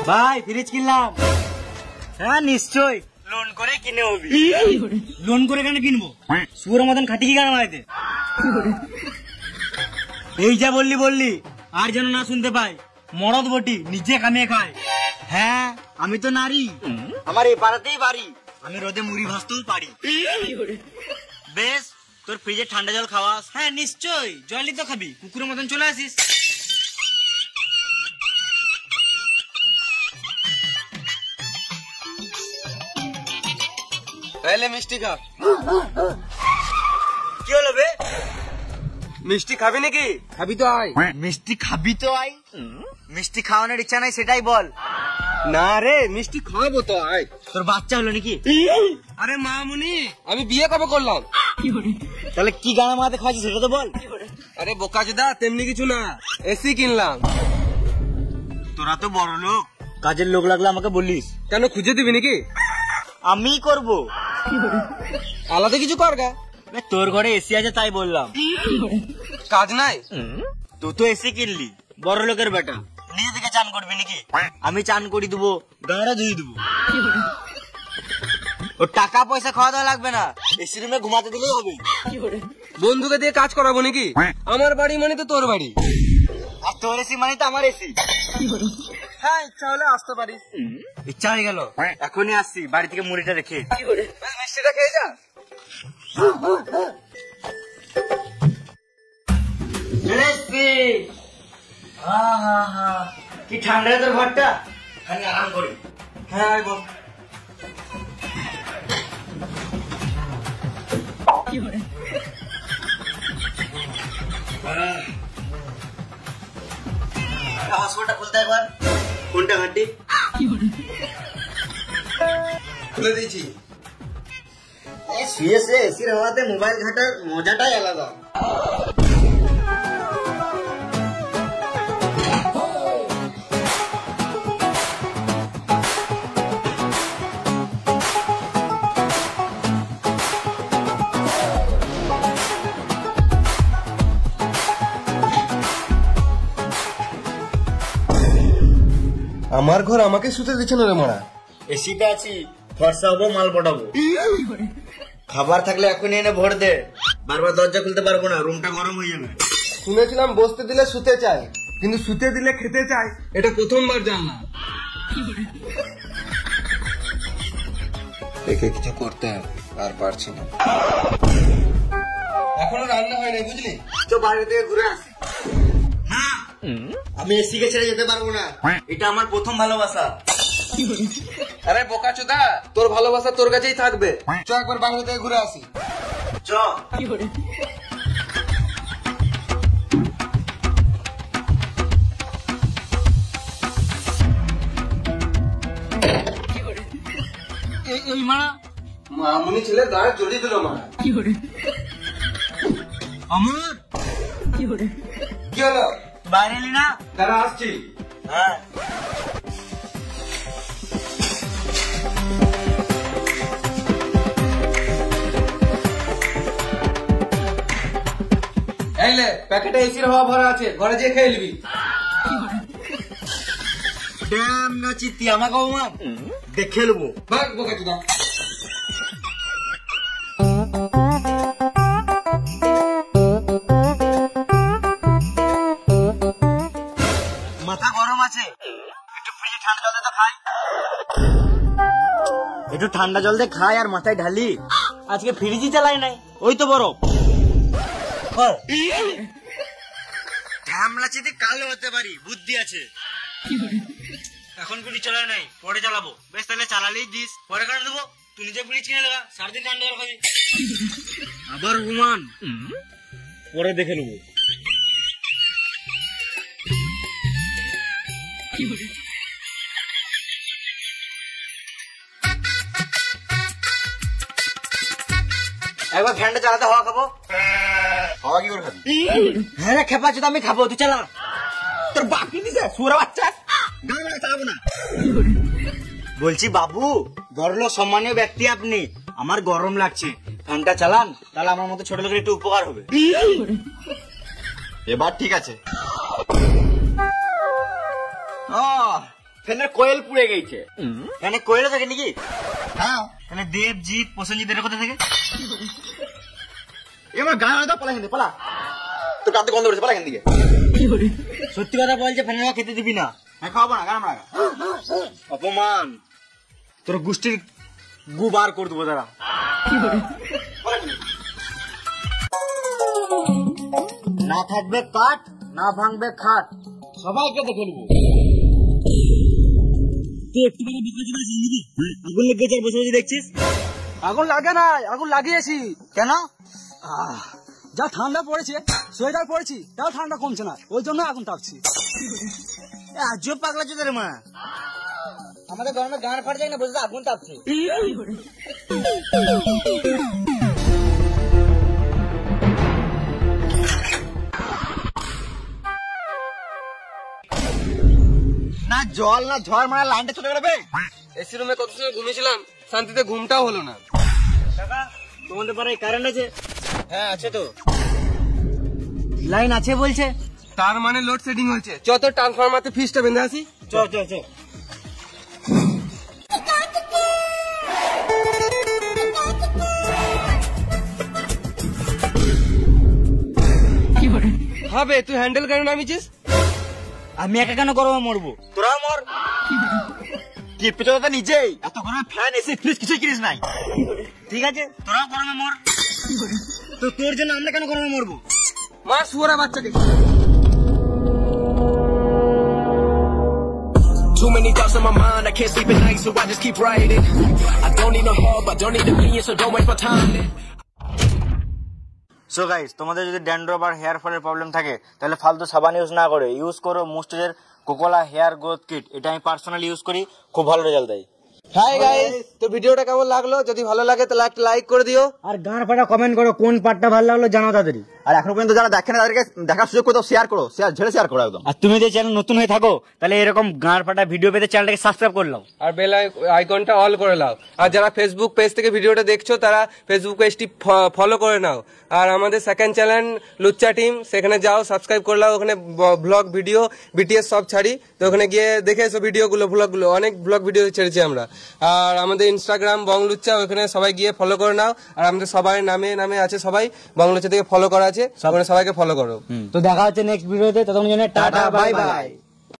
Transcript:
ভাই ফ্রিজ কিনলাম। হ্যাঁ নিশ্চয় লোন করে কিনে হবি। লোন করে কেন কিনবো? শুয়োর মতন খাটি কি কেন মারাইতে? এই যা বললি আর যেন না শুনতে পাই। মরদ বটি নিজে কামিয়ে খায়। হ্যাঁ আমি তো নারী, আমার এই পাড়াতেই বাড়ি, আমি রোদে মুড়ি ভাজতেও পারি। বেশ তোর ফ্রিজে ঠান্ডা জল খাওয়াস? হ্যাঁ নিশ্চয়, জলই তো খাবি, কুকুরের মতন চলে আসিস। মিষ্টি খা। কি হলো বে? মিষ্টি খাবি নাকি? খাবি তো আয়। মিষ্টি খাবি তো আয়? মিষ্টি খাওয়ানোর ইচ্ছা নাই সেটাই বল। না রে মিষ্টি খাওয়াবো তো আয়। তোর বাচ্চা হলো নাকি? আরে মামুনি আমি বিয়ে কবে করলাম? তাহলে কি গানা মারাতে খাওয়াচ্ছিস সেটা তো বল। আরে বোকাচোদা তেমনি কিছু না, এসি কিনলাম। তোরা তো বড় লোক, কাজের লোক লাগলে আমাকে বলিস। কেন খুঁজে দিবি নাকি? আমি করবো। আলাদা কিছু কর গা। তোর ঘরে এসি আছে তাই বললাম। কাজ নাই? তুই তো এসি কিনলি, বড় লোকের বেটা, নিজে থেকে চান করবি নাকি? আমি চান করি দেবো, গাড়া ধুয়ে দেবো। ও টাকা পয়সা খাওয়া দাওয়া লাগবে না, এসি রুমে ঘুমাতে দিলেই হবে। বন্ধুকে দিয়ে কাজ করাবো নাকি? আমার বাড়ি মানে তো তোর বাড়ি, আর তোর এসি মানে তো আমার এসি। হ্যাঁ ইচ্ছা হলে আসতে পারিস। ইচ্ছা হয়ে গেল, এখনই আসছি, বাড়ি থেকে মুড়িটা রেখে। মিষ্টিটা খেয়ে যা। কি ঠান্ডা তোর ঘরটা, খালি আরাম করি। হ্যাঁ বল। হসপিটালটা খুলতে একবার। কোনটা ঘাটি? খুলে দিয়েছি। শুয়ে শুয়ে এসির হাওয়াতে মোবাইল ঘাটার মজাটাই আলাদা। আমার ঘর আমাকে শুতে দিচ্ছে না রে মারা। এসিতে আছি, ফর্সা হবো, মাল পটাবো। খাবার থাকলে এখন এনে ভর দে, বারবার দরজা খুলতে পারবো না, রুমটা গরম হয়ে যাবে। শুনেছিলাম বসতে দিলে শুতে চাই, কিন্তু শুতে দিলে খেতে চাই, এটা প্রথমবার জানলাম। একে কিছু করতে হবে, আর পারছি না। এখনো রান্না হয়নি বুঝলি? তো বাইরে থেকে ঘুরে আসি। না আমি এসিকে ছেড়ে যেতে পারবো না, এটা আমার প্রথম ভালোবাসা। আরে বোকাচোদা, তোর ভালোবাসা তোর কাছেই থাকবে। চ একবার বাইরে থেকে ঘুরে আসি। চ। এই মারা মামুনি ছেলে দাঁড়ে জড়িয়ে দিল মা। আমার কি হলো? বাইরে এলি না? তারা আসছি। হ্যাঁ এইলে প্যাকেটে এসির হাওয়া ভরা আছে, ঘরে যেয়ে খেয়ে নিবি। ড্যাম না চিত্তি আমাকে মার, দেখে নেবো। ভাগ বোকাচোদা। মাথা গরম আছে, একটু ফ্রিজে ঠান্ডা জল দে তো খাই। একটু ঠান্ডা জল দিয়ে খাই আর মাথায় ঢালি। আজকে ফ্রিজই চালাই নাই, ওই তো বরফ। ঢ্যামলা চিতি কালো হতে পারি, বুদ্ধি আছে। এখন ফ্রিজ চালাই নাই, পরে চালাবো। বেশ তাহলে চালালেই দিস, পরে কাটে দেবো। তুই নিজে ফ্রিজ কিনে নেবা, সারাদিন ঠান্ডা জল খাবি। আবার ঘুমান, পরে দেখে নেবো। একবার ফ্যানটা চালাতে হাওয়া খাবো। হাওয়া কি করে খাবি? হ্যাঁ রে খেপা চোদা, আমি খাবো, তুই চালা। তোর বাপ কি দিছে সুরা বাচ্চা? চালাবো না বলছি বাবু, বড়লোক সম্মানীয় ব্যক্তি আপনি, আমার গরম লাগছে, ফ্যানটা চালান, তাহলে আমার মতো ছোট লোকের একটু উপকার হবে। এবার ঠিক আছে। ফ্যানের কোয়েল পুড়ে গেছে। ফ্যানে কোয়েল থাকে নাকি? হ্যাঁ। তাহলে দেবজিৎ প্রসেনজিৎ এর কথা থেকে এবার গান আলাদা পালা হিন্দে পালা তো কাঁদতে গন্ধ করেছে পালা এখান থেকে। সত্যি কথা বলছে ফ্যানের হাওয়া খেতে দিবি না। হ্যাঁ খাওয়াবো না গান আমরা অপমান তোর গোষ্ঠীর গু বার করে দেবো তারা। না থাকবে কাঠ না ভাঙবে খাট সবাইকে দেখে নিবি। তুই একটু আগুন লেগেছে বসে বসে দেখছিস? আগুন লাগে না, আগুন লাগিয়েছি। কেন? যা ঠান্ডা পড়েছে, সোয়েটার পরেছি তাও ঠান্ডা কমছে না, ওই জন্য আগুন তাপছি। আজও পাগলা চোদের মা, আমাদের গরমে গান ফাট যায় না, বসে আগুন তাপছে। না জল না ঝড় মারা লাইনটা চলে গেলে। এসি রুমে কত সময় ঘুমিয়েছিলাম, শান্তিতে ঘুমটাও হলো না। কাকা তোমাদের পারে কারেন্ট আছে? হ্যাঁ আছে তো। লাইন আছে বলছে, তার মানে লোড সেটিং হয়েছে। যত ট্রান্সফরমারতে ফিসটা বেঁধে আসি। চল চল চল। হবে তুই হ্যান্ডেল কেন নামিয়েছিস? আমি একা কেন গরমে মরবো, তোরাও মর। কি পেছনে তো নিজেই এত গরমে ফ্যান এসে ফ্রিজ কিছুই কিনিস নাই। ঠিক আছে তোরাও গরমে মর, তো তোর জন্য আমরা কেন গরমে মরবো? মার শুয়োরা বাচ্চাকে। Too many thoughts in my mind, I can't sleep at night, so I just keep writing. I don't need no help, I don't need opinions, so don't waste my time. So guys, তোমাদের যদি dandruff আর hair ফলের problem থাকে তাহলে ফালতু সাবান use না করে use করো মুস্টেজের কোকোলা হেয়ার গ্রোথ কিট। এটা আমি পার্সোনালি ইউজ করি, খুব ভালো রেজাল্ট দেয়। হাই গাইস, তো ভিডিওটা কেমন লাগলো? যদি ভালো লাগে তাহলে একটা লাইক করে দিও, আর গান পাটা কমেন্ট করো, কোন পার্টটা ভালো লাগলো জানাও তাড়াতাড়ি। আর এখনো পর্যন্ত যারা দেখেন না তাদেরকে দেখার সুযোগ করে দাও, শেয়ার করো, শেয়ার করো একদম। আর তুমি যদি চ্যানেল নতুন হয়ে থাকো তাহলে এরকম গান পাটা ভিডিও পেতে চ্যানেলটাকে সাবস্ক্রাইব করে নাও আর বেল আইকনটা অল করে নাও। আর যারা ফেসবুক পেজ থেকে ভিডিওটা দেখছো তারা ফেসবুক পেজটি ফলো করে নাও। আর আমাদের সেকেন্ড চ্যানেল লুচ্চা টিম, সেখানে যাও সাবস্ক্রাইব করে নাও। ওখানে ব্লগ ভিডিও বিটিএস সব ছাড়ি, তো ওখানে গিয়ে দেখে এসো ভিডিওগুলো, ব্লগগুলো অনেক ব্লগ ভিডিও ছেড়েছি আমরা। আর আমাদের ইনস্টাগ্রাম বংলুচ্চা, ওখানে সবাই গিয়ে ফলো করে নাও। আর আমাদের সবাই নামে আছে, সবাই বংলুচ্চা থেকে ফলো করা আছে, ওখানে সবাইকে ফলো করো। তো দেখা হচ্ছে নেক্সট ভিডিওতে, ততক্ষণ জন্য টাটা বাই বাই।